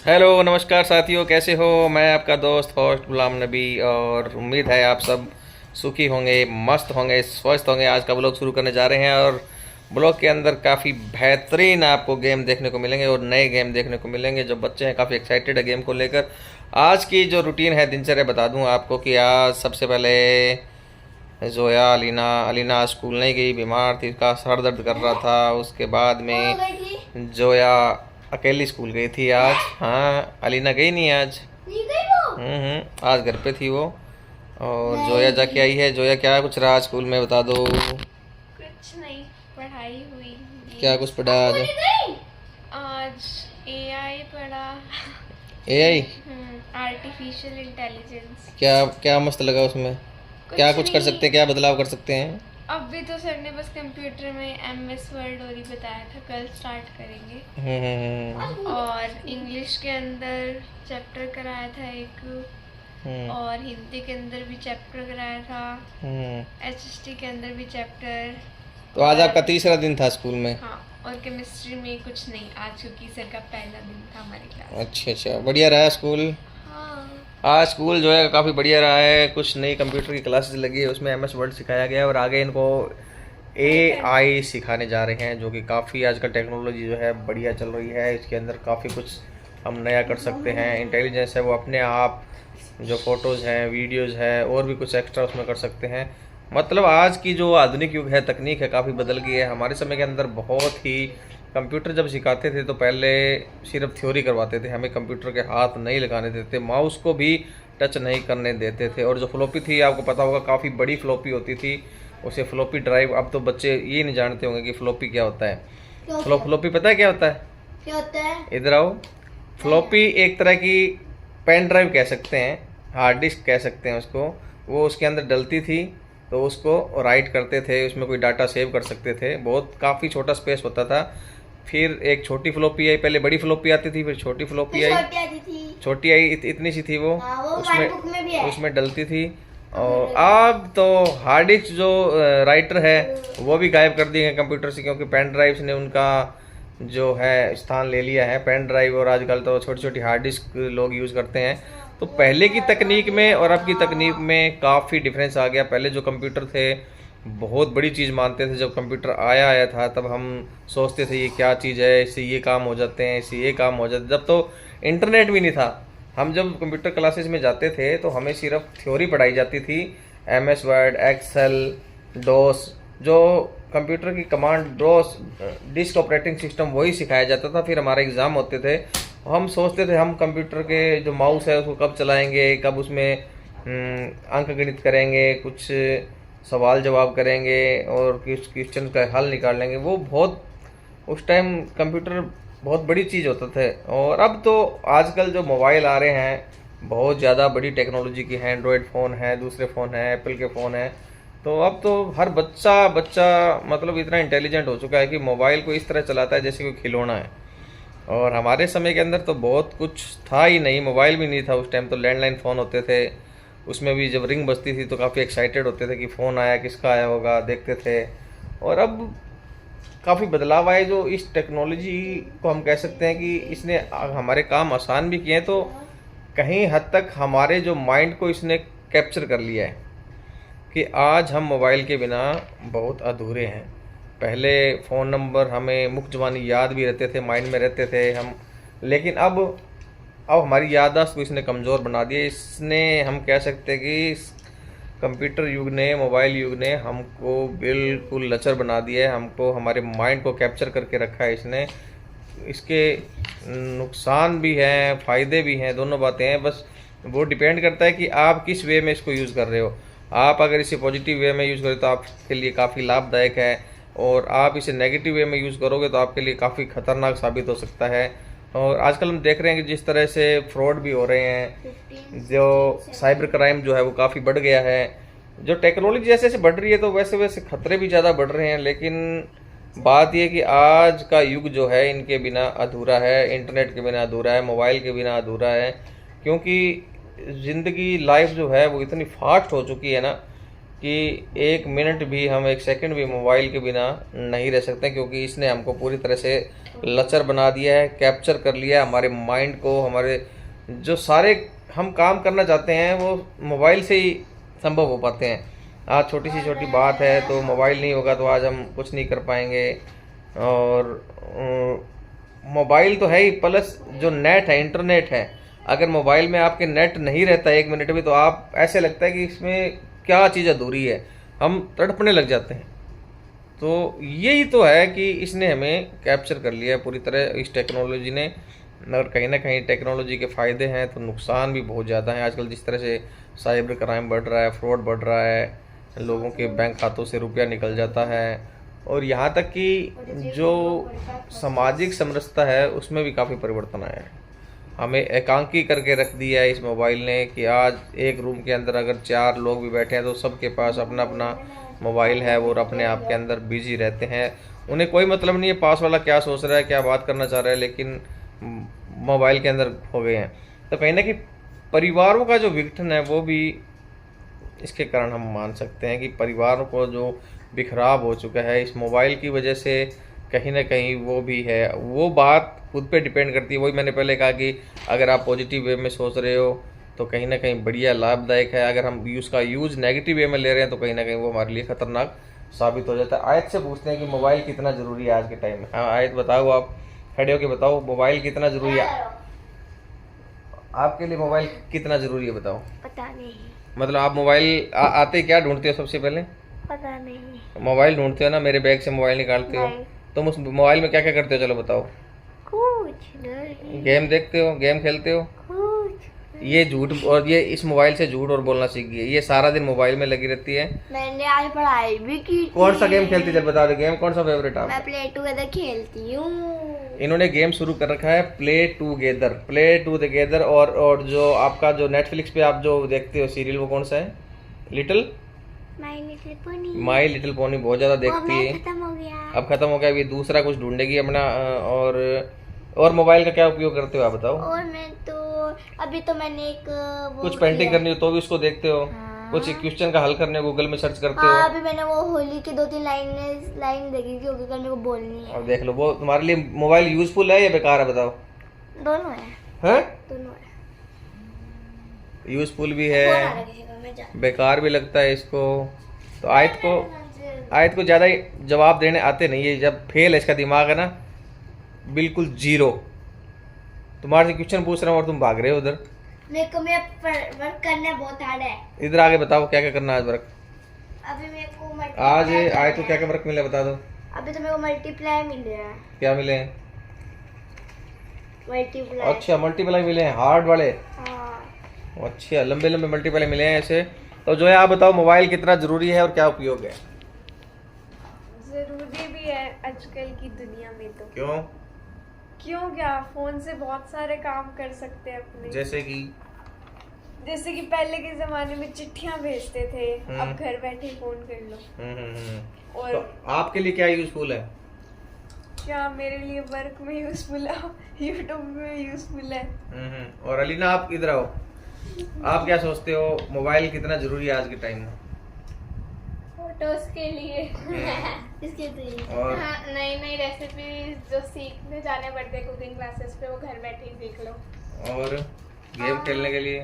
Hello नमस्कार साथियों, कैसे हो। मैं आपका दोस्त होस्ट गुलाम नबी और उम्मीद है आप सब सुखी होंगे, मस्त होंगे, स्वस्थ होंगे। आज का ब्लॉग शुरू करने जा रहे हैं और ब्लॉग के अंदर काफ़ी बेहतरीन आपको गेम देखने को मिलेंगे और नए गेम देखने को मिलेंगे। जो बच्चे हैं काफ़ी एक्साइटेड है गेम को लेकर। आज की जो रूटीन है, दिनचर्या बता दूं आपको कि आज सबसे पहले जोया अलीना स्कूल नहीं गई, बीमार थी, उसका सर दर्द कर रहा था। उसके बाद में जोया अकेली स्कूल गई थी आज। हाँ, अलीना गई नहीं आज। नहीं गई वो? आज घर पे थी वो। और जोया जाके आई है। जोया, क्या कुछ रहा स्कूल में, बता दो। कुछ नहीं, पढ़ाई हुई। क्या कुछ पढ़ा आज? आज एआई पढ़ा। एआई? Artificial intelligence. क्या क्या मस्त लगा उसमें? क्या कुछ कर सकते हैं, क्या बदलाव कर सकते हैं? अब भी तो सर ने बस कंप्यूटर में एमएस वर्ड और ही बताया था, कल स्टार्ट करेंगे। और इंग्लिश के अंदर चैप्टर कराया था एक, और हिंदी के अंदर भी चैप्टर कराया था, एचएसटी के अंदर भी चैप्टर। तो आज आपका तीसरा दिन था स्कूल में? हाँ, और केमिस्ट्री में कुछ नहीं आज, क्योंकि सर का पहला दिन था हमारी क्लास। अच्छा, बढ़िया रहा स्कूल। आज स्कूल जो है काफ़ी बढ़िया रहा है। कुछ नई कंप्यूटर की क्लासेस लगी है, उसमें एमएस वर्ड सिखाया गया है और आगे इनको एआई सिखाने जा रहे हैं, जो कि काफ़ी आजकल टेक्नोलॉजी जो है बढ़िया चल रही है। इसके अंदर काफ़ी कुछ हम नया कर सकते हैं। इंटेलिजेंस है वो अपने आप, जो फ़ोटोज़ हैं, वीडियोज़ है, और भी कुछ एक्स्ट्रा उसमें कर सकते हैं। मतलब आज की जो आधुनिक युग है, तकनीक है, काफ़ी बदल गई है। हमारे समय के अंदर बहुत ही कंप्यूटर जब सिखाते थे तो पहले सिर्फ थ्योरी करवाते थे, हमें कंप्यूटर के हाथ नहीं लगाने देते, माउस को भी टच नहीं करने देते थे। और जो फ्लॉपी थी, आपको पता होगा, काफ़ी बड़ी फ्लॉपी होती थी, उसे फ्लॉपी ड्राइव। अब तो बच्चे ये नहीं जानते होंगे कि फ्लॉपी क्या होता है। फ्लॉपी पता है क्या होता है? क्या होता है? इधर आओ। फ्लॉपी एक तरह की पेन ड्राइव कह सकते हैं, हार्ड डिस्क कह सकते हैं उसको। वो उसके अंदर डलती थी तो उसको राइट करते थे, उसमें कोई डाटा सेव कर सकते थे। बहुत काफ़ी छोटा स्पेस होता था। फिर एक छोटी फ्लॉपी आई, पहले बड़ी फ्लॉपी आती थी, फिर छोटी फ्लॉपी आई, छोटी आई, इतनी सी थी वो, उसमें डलती थी। और अब तो हार्ड डिस्क जो राइटर है वो भी गायब कर दिए हैं कंप्यूटर से, क्योंकि पेन ड्राइव्स ने उनका जो है स्थान ले लिया है। पेन ड्राइव और आजकल तो छोटी छोटी हार्ड डिस्क लोग यूज़ करते हैं। तो पहले की तकनीक में और अब की तकनीक में काफ़ी डिफरेंस आ गया। पहले जो कंप्यूटर थे बहुत बड़ी चीज़ मानते थे। जब कंप्यूटर आया था तब हम सोचते थे ये क्या चीज़ है, इससे ये काम हो जाते हैं, इससे ये काम हो जाते। जब तो इंटरनेट भी नहीं था, हम जब कंप्यूटर क्लासेस में जाते थे तो हमें सिर्फ थ्योरी पढ़ाई जाती थी, एमएस वर्ड, एक्सेल, डॉस, जो कंप्यूटर की command, DOS, disk operating system, वही सिखाया जाता था। फिर हमारे एग्ज़ाम होते थे, हम सोचते थे हम कंप्यूटर के जो माउस है उसको कब चलाएंगे, कब उसमें अंक गणित करेंगे, कुछ सवाल जवाब करेंगे और कुछ क्वेश्चन का हल निकाल लेंगे। वो बहुत, उस टाइम कंप्यूटर बहुत बड़ी चीज़ होता था। और अब तो आजकल जो मोबाइल आ रहे हैं बहुत ज़्यादा बड़ी टेक्नोलॉजी की है, एंड्रॉयड फ़ोन है, दूसरे फ़ोन है, एप्पल के फ़ोन है। तो अब तो हर बच्चा मतलब इतना इंटेलिजेंट हो चुका है कि मोबाइल को इस तरह चलाता है जैसे कोई खिलौना है। और हमारे समय के अंदर तो बहुत कुछ था ही नहीं, मोबाइल भी नहीं था उस टाइम। तो लैंडलाइन फ़ोन होते थे, उसमें भी जब रिंग बजती थी तो काफ़ी एक्साइटेड होते थे कि फ़ोन आया, किसका आया होगा, देखते थे। और अब काफ़ी बदलाव आए, जो इस टेक्नोलॉजी को हम कह सकते हैं कि इसने हमारे काम आसान भी किए हैं, तो कहीं हद तक हमारे जो माइंड को इसने कैप्चर कर लिया है कि आज हम मोबाइल के बिना बहुत अधूरे हैं। पहले फ़ोन नंबर हमें मुख्य ज़बानी याद भी रहते थे, माइंड में रहते थे हम, लेकिन अब हमारी याददाश्त को इसने कमज़ोर बना दिया। इसने, हम कह सकते हैं कि इस कंप्यूटर युग ने, मोबाइल युग ने हमको बिल्कुल लचर बना दिया है। हमको, हमारे माइंड को कैप्चर करके रखा है इसने। इसके नुकसान भी हैं, फ़ायदे भी हैं, दोनों बातें हैं। बस वो डिपेंड करता है कि आप किस वे में इसको यूज़ कर रहे हो। आप अगर इसे पॉजिटिव वे में यूज़ करें तो आपके लिए काफ़ी लाभदायक है, और आप इसे नेगेटिव वे में यूज़ करोगे तो आपके लिए काफ़ी ख़तरनाक साबित हो सकता है। और आजकल हम देख रहे हैं कि जिस तरह से फ्रॉड भी हो रहे हैं, जो साइबर क्राइम जो है वो काफ़ी बढ़ गया है। जो टेक्नोलॉजी जैसे जैसे बढ़ रही है तो वैसे वैसे खतरे भी ज़्यादा बढ़ रहे हैं, लेकिन बात यह कि आज का युग जो है इनके बिना अधूरा है, इंटरनेट के बिना अधूरा है, मोबाइल के बिना अधूरा है। क्योंकि ज़िंदगी लाइफ जो है वो इतनी फास्ट हो चुकी है ना कि एक मिनट भी, हम एक सेकंड भी मोबाइल के बिना नहीं रह सकते, क्योंकि इसने हमको पूरी तरह से लचर बना दिया है, कैप्चर कर लिया है हमारे माइंड को। हमारे जो सारे हम काम करना चाहते हैं वो मोबाइल से ही संभव हो पाते हैं। आज छोटी सी छोटी बात है तो मोबाइल नहीं होगा तो आज हम कुछ नहीं कर पाएंगे। और मोबाइल तो है ही, प्लस जो नेट है, इंटरनेट है, अगर मोबाइल में आपके नेट नहीं रहता एक मिनट भी तो आप ऐसे लगता है कि इसमें क्या चीज़ अधूरी है, हम तड़पने लग जाते हैं। तो यही तो है कि इसने हमें कैप्चर कर लिया है पूरी तरह, इस टेक्नोलॉजी ने। और कहीं ना कहीं टेक्नोलॉजी के फ़ायदे हैं तो नुकसान भी बहुत ज़्यादा हैं। आजकल जिस तरह से साइबर क्राइम बढ़ रहा है, फ्रॉड बढ़ रहा है, लोगों के बैंक खातों से रुपया निकल जाता है, और यहाँ तक कि जो सामाजिक समरसता है उसमें भी काफ़ी परिवर्तन आया है। हमें एकांकी करके रख दिया है इस मोबाइल ने कि आज एक रूम के अंदर अगर 4 लोग भी बैठे हैं तो सबके पास अपना अपना मोबाइल है, वो अपने आप के अंदर बिजी रहते हैं। उन्हें कोई मतलब नहीं है पास वाला क्या सोच रहा है, क्या बात करना चाह रहा है, लेकिन मोबाइल के अंदर हो गए हैं। तो कहीं ना कहीं परिवारों का जो विघटन है वो भी इसके कारण हम मान सकते हैं कि परिवारों को जो बिखराव हो चुका है इस मोबाइल की वजह से, कहीं ना कहीं वो भी है। वो बात खुद पे डिपेंड करती है। वही मैंने पहले कहा कि अगर आप पॉजिटिव वे में सोच रहे हो तो कहीं ना कहीं बढ़िया लाभदायक है। अगर हम उसका यूज़ नेगेटिव वे में ले रहे हैं तो कहीं ना कहीं वो हमारे लिए खतरनाक साबित हो जाता है। आयत से पूछते हैं कि मोबाइल कितना ज़रूरी है आज के टाइम में। हाँ आयत बताओ, आप खड़े होके बताओ मोबाइल कितना ज़रूरी है आपके लिए? मोबाइल कितना ज़रूरी है बताओ। पता नहीं। मतलब आप मोबाइल आते क्या ढूंढते हो सबसे पहले? पता नहीं। मोबाइल ढूंढते हो ना, मेरे बैग से मोबाइल निकालते हो। तुम उस मोबाइल में क्या क्या करते हो चलो बताओ। कुछ नहीं। गेम देखते हो, गेम खेलते हो? ये झूठ, और ये इस मोबाइल से झूठ और बोलना सीख गई है। ये सारा दिन मोबाइल में लगी रहती है। मैंने आज पढ़ाई भी की। कौन सा गेम खेलती है बता दो, गेम कौन सा फेवरेट है? मैं प्ले टुगेदर खेलती हूँ। इन्होंने गेम शुरू कर रखा है प्ले टुगेदर। और जो आपका जो नेटफ्लिक्स पे आप जो देखते हो सीरियल वो कौन सा है? माई लिटिल पोनी बहुत ज़्यादा देखती है। खत्म हो गया। अब खत्म हो गया, अभी दूसरा कुछ ढूंढेगी अपना। और मोबाइल का क्या उपयोग करते हो आप बताओ? और मैं तो अभी तो मैंने एक कुछ पेंटिंग करनी हो तो भी उसको देखते हो? हाँ। कुछ क्वेश्चन का हल करने गूगल में सर्च करते हो? हाँ, अभी मैंने वो होली की 2-3 लाइन देखी थी, वो करने को बोलनी है। अब देख लो, वो तुम्हारे लिए मोबाइल यूजफुल है या बेकार है बताओ? दोनों है। हैं? दोनों है। यूजफुल भी है, बेकार भी लगता है इसको। तो आयत को ज़्यादा जवाब देने आते नहीं है। जब फेल है इसका दिमाग है ना बिल्कुल जीरो। तुम्हारे से क्वेश्चन पूछ रहा हूँ और तुम भाग रहे हो उधर। मेरे को वर्क करना बहुत हार्ड है। इधर आगे बताओ क्या क्या करना है आज वर्क? अभी मेरे को आज आयत को क्या क्या वर्क मिला बता दो। अभी तो मेरे को मल्टीप्लाई मिले हैं। क्या मिले हैं? मल्टीप्लाई। अच्छा मल्टीप्लाई मिले हैं, हार्ड वाले। हाँ। अच्छा लंबे लंबे मल्टीप्लाई मिले हैं ऐसे। तो जो है आप बताओ मोबाइल कितना जरूरी है और क्या उपयोग है? जरूरी भी है आजकल की दुनिया में। तो क्यों? क्या फोन से बहुत सारे काम कर सकते हैं अपने। जैसे कि पहले के जमाने में चिट्ठियां भेजते थे, अब घर बैठे फोन कर लो। और तो आपके लिए क्या यूजफुल है? क्या मेरे लिए वर्क में यूजफुल है, यूट्यूब में यूजफुल है। और अलीना आप इधर आओ, आप क्या सोचते हो मोबाइल कितना जरूरी है आज के टाइम में? फोटोज के लिए। इसके लिए। और हाँ, नई रेसिपी जो सीखने जाने पड़ते हैं कुकिंग क्लासेस पे, वो घर बैठे ही सीख लो। और गेम खेलने के लिए?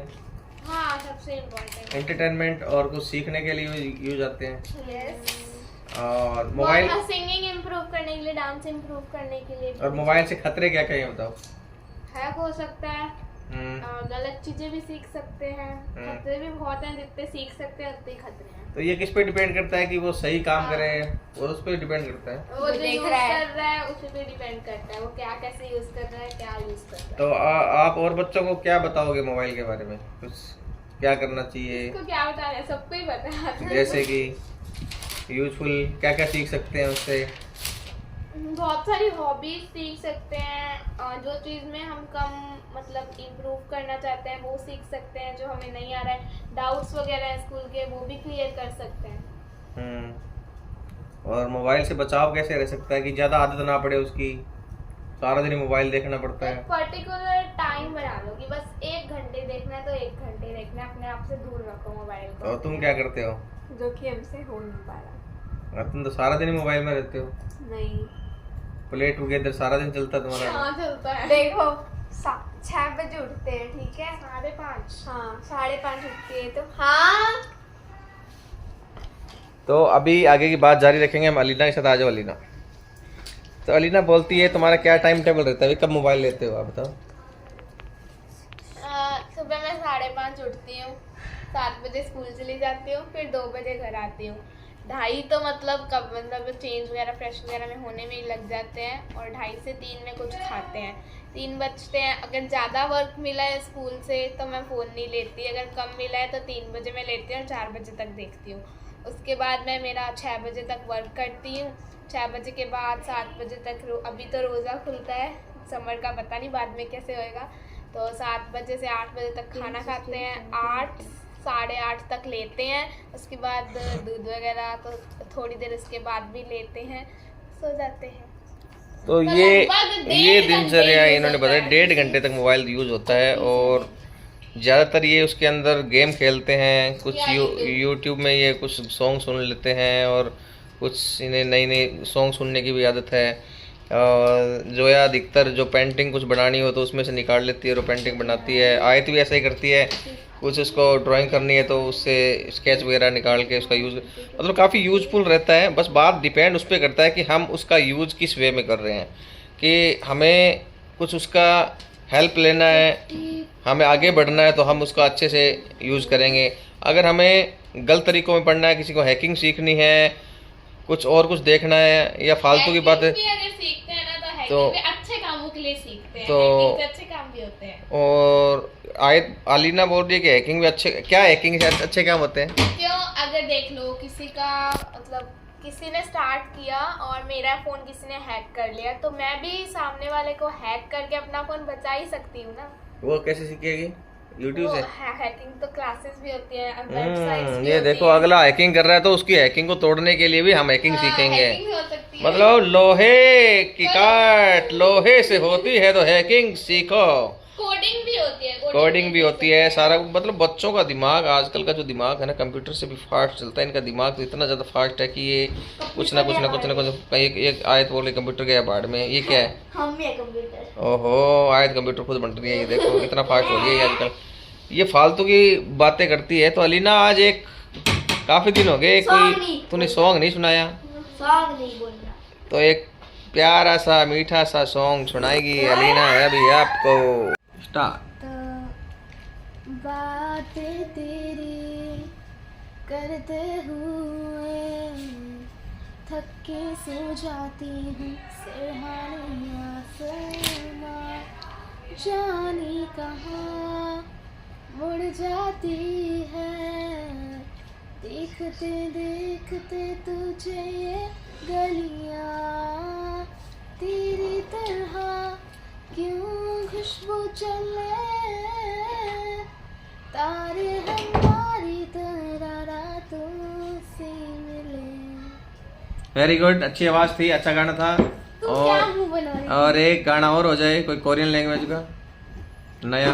हाँ, सबसे इम्पोर्टेंट। एंटरटेनमेंट और कुछ सीखने के लिए यूज आते हैं। यस। और मोबाइल सिंगिंग इम्प्रूव करने के लिए, डांस इम्प्रूव करने के लिए। और मोबाइल से खतरे क्या क्या है बताओ? हैक हो सकता है, गलत चीजें भी सीख सकते हैं। खतरे भी बहुत हैं, जितने सीख सकते हैं उतने खतरे हैं। तो ये किस पे डिपेंड करता है कि वो सही काम करे, वो उस पर डिपेंड करता है। वो जो यूज कर रहा है उस पे डिपेंड करता है, वो क्या कैसे यूज कर रहा है, क्या यूज कर रहा है। तो आप और बच्चों को क्या बताओगे मोबाइल के बारे में? कुछ क्या करना चाहिए? इसको क्या बता रहे हैं, सबको ही पता है। जैसे कि यूजफुल क्या क्या सीख सकते हैं उससे? बहुत सारी हॉबीज सीख सकते हैं। जो चीज़ में हम कम मतलब इम्प्रूव करना चाहते हैं वो सीख सकते हैं। जो हमें नहीं आ रहा है, डाउट्स वगैरह हैं स्कूल के, वो भी क्लियर कर सकते हैं। और मोबाइल से बचाव कैसे रह सकता है कि ज़्यादा आदत ना पड़े उसकी, सारा दिन मोबाइल देखना पड़ता है। एक पर्टिकुलर टाइम बना लो कि बस 1 घंटे देखना है तो 1 घंटे देखना है, अपने आप से दूर रखो मोबाइल को। और तुम क्या करते हो? जो कि हमसे हो नहीं पा रहा। तुम तो सारा दिन मोबाइल में रहते हो। नहीं, प्ले टुगेदर सारा दिन चलता है तुम्हारा। हाँ चलता है। देखो 6 बजे उठते हैं, ठीक है? 5:30। हाँ 5:30 उठते हैं तो हाँ। तो अभी आगे की बात जारी रखेंगे हम अलीना के साथ। आ जाओ अलीना। तो अलीना बोलती है तुम्हारा क्या टाइम टेबल रहता है, कब मोबाइल लेते हो आप बताओ? सुबह मैं 5:30 उठती हूँ, 7 बजे स्कूल चली जाती हूँ, फिर 2 बजे घर आती हूँ। 2:30 तो मतलब चेंज वगैरह फ्रेश वगैरह में होने में ही लग जाते हैं, और 2:30 से 3 में कुछ खाते हैं। 3 बजते हैं। अगर ज़्यादा वर्क मिला है स्कूल से तो मैं फ़ोन नहीं लेती, अगर कम मिला है तो 3 बजे मैं लेती हूँ और 4 बजे तक देखती हूँ। उसके बाद मैं मेरा 6 बजे तक वर्क करती हूँ। 6 बजे के बाद 7 बजे तक अभी तो रोज़ा खुलता है, समर का पता नहीं बाद में कैसे होएगा। तो 7 बजे से 8 बजे तक खाना खाते हैं, 8 साढ़े 8 तक लेते हैं। उसके बाद दूध वगैरह तो थोड़ी देर उसके बाद भी लेते हैं, सो जाते हैं। तो ये दिनचर्या इन्होंने बताया। 1.5 घंटे तक मोबाइल यूज़ होता है और ज़्यादातर ये उसके अंदर गेम खेलते हैं। कुछ यूट्यूब में ये कुछ सॉन्ग सुन लेते हैं और कुछ इन्हें नई नई सॉन्ग सुनने की भी आदत है। और जोया अधिकतर जो पेंटिंग कुछ बनानी हो तो उसमें से निकाल लेती है और पेंटिंग बनाती है। आयत भी ऐसा ही करती है, कुछ उसको ड्राइंग करनी है तो उससे स्केच वगैरह निकाल के उसका यूज़ मतलब काफ़ी यूजफुल रहता है। बस बात डिपेंड उस पर करता है कि हम उसका यूज़ किस वे में कर रहे हैं, कि हमें कुछ उसका हेल्प लेना है, हमें आगे बढ़ना है तो हम उसका अच्छे से यूज़ करेंगे। अगर हमें गलत तरीक़ों में पढ़ना है, किसी को हैकिंग सीखनी है, कुछ और कुछ देखना है या फालतू की बातें, अगर सीखते हैं ना तो अच्छे कामों के लिए सीखते हैं, तो अच्छे काम भी होते हैं। और आयत अलीना बोल रही है कि हैकिंग भी अच्छे, क्या हैकिंग से अच्छे काम होते हैं? क्यों, अगर देख लो किसी का मतलब किसी ने स्टार्ट किया और मेरा फ़ोन किसी ने हैक कर लिया, तो मैं भी सामने वाले को हैक करके अपना फ़ोन बचा ही सकती हूँ ना। वो कैसे सीखेगी? यूट्यूब से? हैकिंग तो क्लासेस भी होती है, वेबसाइट्स भी ये देखो अगला हैकिंग कर रहा है तो उसकी हैकिंग को तोड़ने के लिए भी हम हैकिंग सीखेंगे। हैकिंग हो सकती है। मतलब लोहे की काट लोहे से होती है तो हैकिंग सीखो। कोडिंग भी होती है, कोडिंग भी होती है सारा। मतलब बच्चों का दिमाग आजकल का जो दिमाग है ना, कंप्यूटर से भी फास्ट चलता है। इनका दिमाग तो इतना ज़्यादा फास्ट है कि ये कुछ ना कुछ कहीं एक आयत बोले कंप्यूटर गया बाढ़ में। ये क्या है? हम भी है कंप्यूटर। ओहो, आयत कंप्यूटर खुद बन रही है। ये देखो इतना फास्ट हो गया ये आजकल। ये फालतू की बातें करती है। तो अलीना आज एक काफ़ी दिन हो गए कोई तूने सॉन्ग नहीं सुनाया। सॉन्ग नहीं बोलना, तो एक प्यारा सा मीठा सा सॉन्ग सुनाएगी अलीना है अभी आपको। स्टार्ट। बातें तेरी करते हुए थक के सो जाती हूँ, सिरहानियाँ समा जाने कहाँ मुड़ जाती है। देखते देखते तुझे ये गलियाँ तेरी तरह क्यों खुशबू चले, तारे हमारी तरह रातों से मिले। वेरी गुड, अच्छी आवाज़ थी, अच्छा गाना था। और एक गाना और हो जाए कोई कोरियन लैंग्वेज का नया।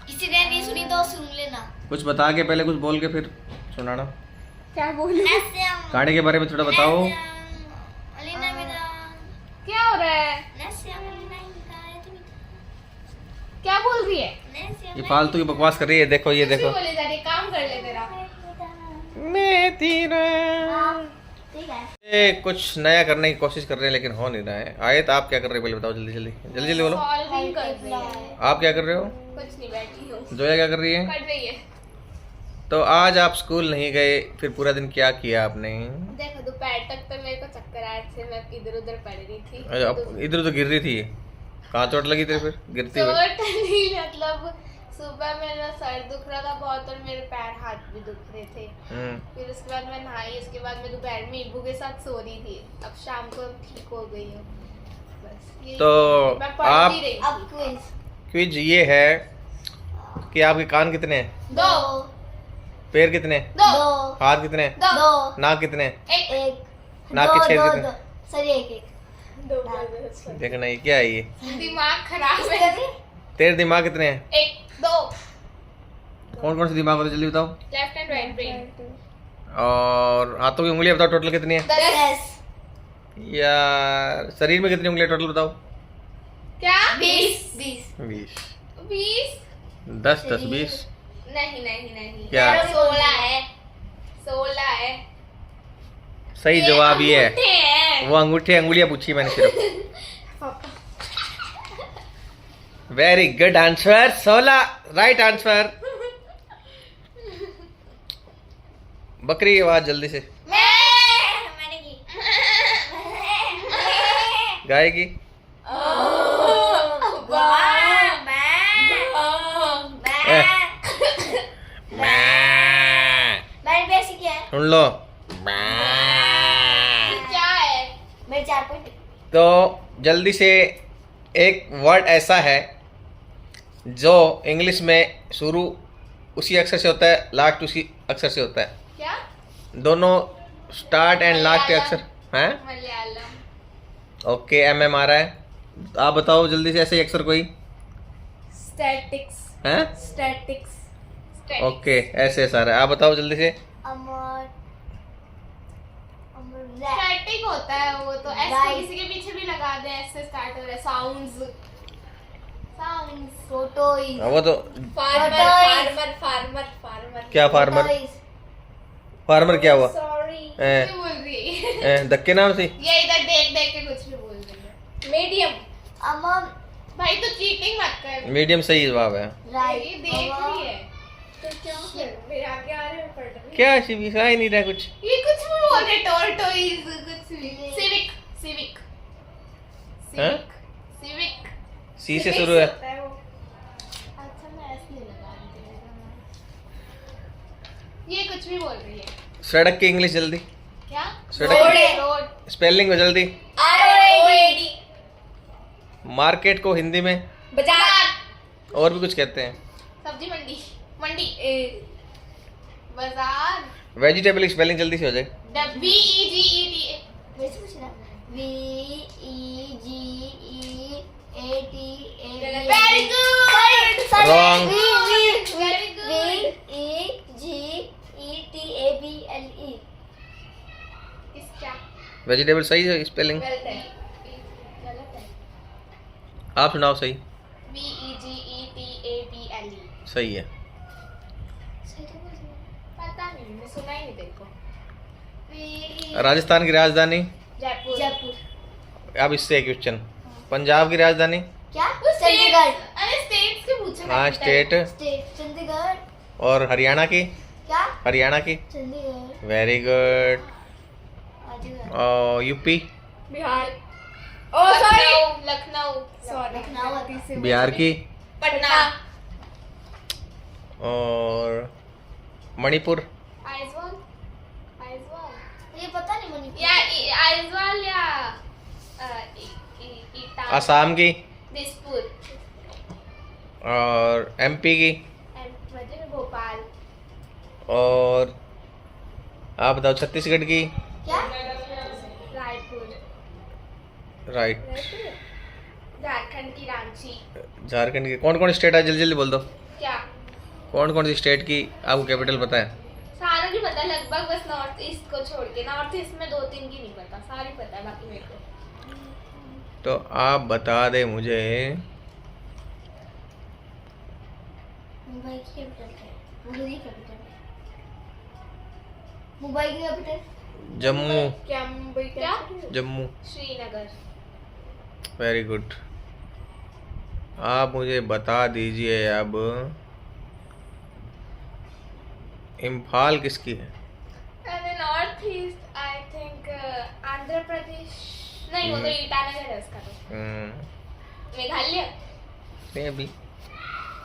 किसी ने नहीं सुनी तो सुन लेना। कुछ बता के पहले कुछ बोल के फिर सुनाना। क्या बोलूं? गाने के बारे में थोड़ा बताओ। क्या हो रहा है? क्या बोल रही है? ये फालतू की बकवास कर रही है। देखो ये देखो। बोले जा रही, काम कर ले तेरा। मैं तेरा ये कुछ नया करने की कोशिश कर रहे हैं लेकिन हो नहीं रहा है। आयत आप क्या कर रहे हो पहले बताओ, जल्दी जल्दी जल्दी जल्दी बोलो। सॉल्विंग कर रही है। आप क्या कर रहे हो? कुछ नहीं, बैठी हूँ। जोया क्या कर रही है? पढ़ रही है। तो आज आप स्कूल नहीं गए, फिर पूरा दिन क्या किया आपने? देखो दोपहर तक तो मेरे को चक्कर आए थे, मैं इधर उधर पढ़ रही थी। इधर उधर गिर रही थी। कहाँ चोट लगी तेरे? फिर गिरती हुई? चोट नहीं, मतलब सुबह मेरा सर दुख रहा था बहुत और मेरे पैर हाथ भी दुख रहे थे। फिर उसके बाद मैं नहाई, उसके बाद मैं दोपहर में इब्बू के साथ सो रही थी। अब शाम को ठीक हो गई हूँ बस। तो मैं पढ़ आप भी रही अब थी। क्विज क्विज ये है कि आपके कान कितने हैं, 2 पैर कितने हैं, 2 हाथ कितने हैं, 2 नाक कितने हैं, 1 एक नाक के छेद कितने हैं? सॉरी एक 2 देखना ये क्या है ये, दिमाग खराब है। तेरे दिमाग कितने हैं, 1 2 कौन कौन से दिमाग होते हैं जल्दी बताओ। Left and right brain. और हाथों की उंगलियां बताओ टोटल कितनी है। 10 यार शरीर में कितनी उंगलियां टोटल बताओ। क्या 20 20 20 10 10 20 नहीं नहीं नहीं क्या? 16 है 16 है। सही जवाब ये है, अंगूठे हैं। वो अंगूठे अंगुलियां पूछी मैंने सिर्फ। Very good answer, 16 right answer. बकरी की आवाज जल्दी से, मैंने की गाय की, ए, मैंने बेसिक किया है सुन लो। क्या है? मेरे 4 पॉइंट। तो जल्दी से एक वर्ड ऐसा है जो इंग्लिश में शुरू उसी अक्षर से होता है, लास्ट उसी अक्षर से होता है, क्या? दोनों स्टार्ट एंड लास्ट के अक्षर हैं। मलयालम। ओके MM आ रहा है, आप बताओ जल्दी से ऐसे ही अक्षर कोई स्टैटिक्स हैं। स्टैटिक्स ओके ऐसे ऐसा आ रहा है, आप बताओ जल्दी से। अमर स्टैटिक होता है वो तो, एस Right. किसी के पीछे भी लगा दे, एस से स्टार्ट हो रहा है। साउंड्स फोटोइज वो तो farmer Tortoise. Farmer farmer farmer क्या फार्मर, फार्मर क्या हुआ, सॉरी ए, क्या बोल रही है? धक्के नाम से। ये इधर देख देख के कुछ भी बोल रही है। मीडियम। अमर भाई तो चीटिंग मत कर। मीडियम सही जवाब है। ये राइट देख रही है तो क्या फिर मेरे आगे आ रहे हैं पढ़ रही क्या शिवी ही नहीं रहा कुछ। ये कुछ भी बोल रहे, टॉर्टोइज कुछ भी। सिविक सिविक हैं? सिविक सिविक सी से शुरू है। अच्छा मैं ऐसे नहीं लगा रही थी। ये कुछ भी बोल रही है। सड़क की इंग्लिश जल्दी, क्या? सड़क रोड। स्पेलिंग में जल्दी। ROAD। मार्केट को हिंदी में बाजार। और भी कुछ कहते हैं। सब्जी मंडी। मंडी बाजार। वेजिटेबल की स्पेलिंग जल्दी से हो जाए। VEGETA। वैसे कुछ ना VEGEATA very good. Wrong. Very good. VEGETABLE इसका वेजिटेबल सही है स्पेलिंग, गलत है। गलत है। आप सुनाओ सही। VEGETABLE। सही है। पता नहीं, मैं सुना ही नहीं तेरे को। राजस्थान की राजधानी, जयपुर। जयपुर अब इससे एक क्वेश्चन। पंजाब की राजधानी, क्या चंडीगढ़ अरे स्टेट्स के पूछे हाँ स्टेट। स्टेट चंडीगढ़ और हरियाणा की, क्या हरियाणा की, चंडीगढ़ वेरी गुड। राजगढ़ और UP, Bihar oh sorry Lucknow. Lucknow Bihar की, पटना। और मणिपुर, आइजवाल। आइजवाल ये पता नहीं मणिपुर या आइजवाल या ईटा। असम की, दिसपुर। और MP की, भोपाल। और आप बताओ छत्तीसगढ़ की। क्या रायपुर। राइट। झारखंड की रांची। झारखंड की कौन कौन स्टेट है जल्दी जल्दी बोल दो। क्या? कौन कौन सी स्टेट की आपको कैपिटल पता है। सारों की पता है लगभग, बस नॉर्थ ईस्ट को छोड़ के। नॉर्थ ईस्ट में 2-3 की नहीं पता, सारी पता है बाकी मेरे को। तो आप बता दे मुझे। मुंबई की कैपिटल है मुंबई कैपिटल मुंबई की कैपिटल जम्मू, क्या मुंबई क्या? जम्मू, श्रीनगर। Very good. आप मुझे बता दीजिए अब इम्फाल किसकी है। अरे north east I think Andhra Pradesh. नहीं वो तो ईटानगर है उसका तो। मेघालय। मे बी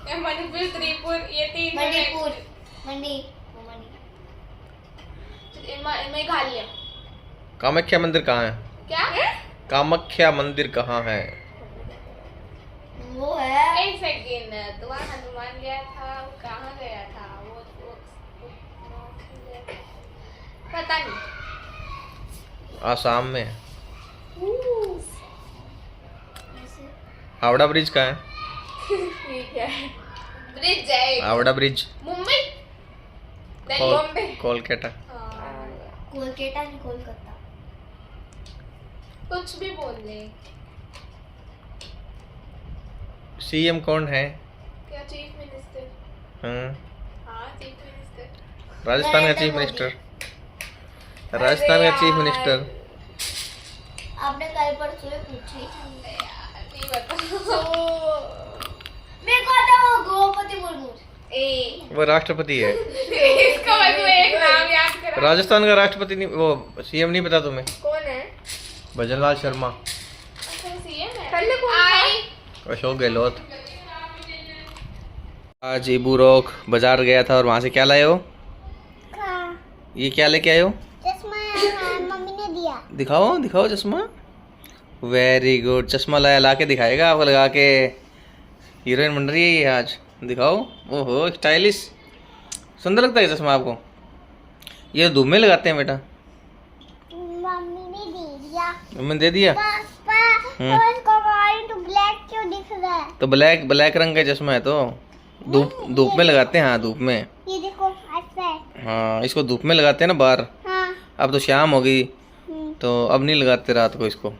या मणिपुर, त्रिपुर, ये 3 मणिपुर, मणि, मेघालय। कामाख्या मंदिर कहाँ है? क्या? कामाख्या मंदिर कहाँ है? वो है। एक सेकेंड, तुम्हारा हनुमान गया था, वो कहाँ गया था? वो पता नहीं। आसाम में है। हावड़ा ब्रिज कहाँ है? ठीक है, ब्रिज है। हावड़ा ब्रिज मुंबई, नहीं बॉम्बे। कोलकाता। हाँ, कोलकाता नहीं, कोलकाता। कुछ भी बोल ले। सीएम कौन है? क्या चीफ मिनिस्टर? हाँ, चीफ मिनिस्टर। राजस्थान का चीफ मिनिस्टर। राजस्थान का चीफ मिनिस्टर। आपने कल परसों ही पूछी। नहीं बता। मेरे को आता वो द्रौपदी मुर्मू। वो राष्ट्रपति है। इसका मतलब एक नाम याद करा। राजस्थान का राष्ट्रपति नहीं, वो सीएम नहीं पता तुम्हें? कौन है? भजनलाल शर्मा। अच्छा, सीएम है। पहले कौन था? अशोक गहलोत। आज इबू रोक बाजार गया था और वहां से क्या लाए हो? ये क्या लेके आए हो? चश्मा मम्मी ने दिया। दिखाओ दिखाओ चश्मा। वेरी गुड, चश्मा लाया, ला के दिखाएगा आपको लगा के। हीरोइन बन रही है ये आज। दिखाओ। ओहो, स्टाइलिश, सुंदर लगता है चश्मा आपको। ये धूप में लगाते हैं बेटा। मम्मी ने दे दिया। मम्मी ने दे दिया। पापा, तो इसको तो ब्लैक क्यों दिख रहा है? तो ब्लैक रंग का चश्मा है तो धूप में लगाते हैं। हाँ, धूप में। ये देखो ऐसा है। हाँ, इसको धूप में लगाते हैं ना बाहर। हाँ। अब तो शाम हो गई तो अब नहीं लगाते रात को इसको।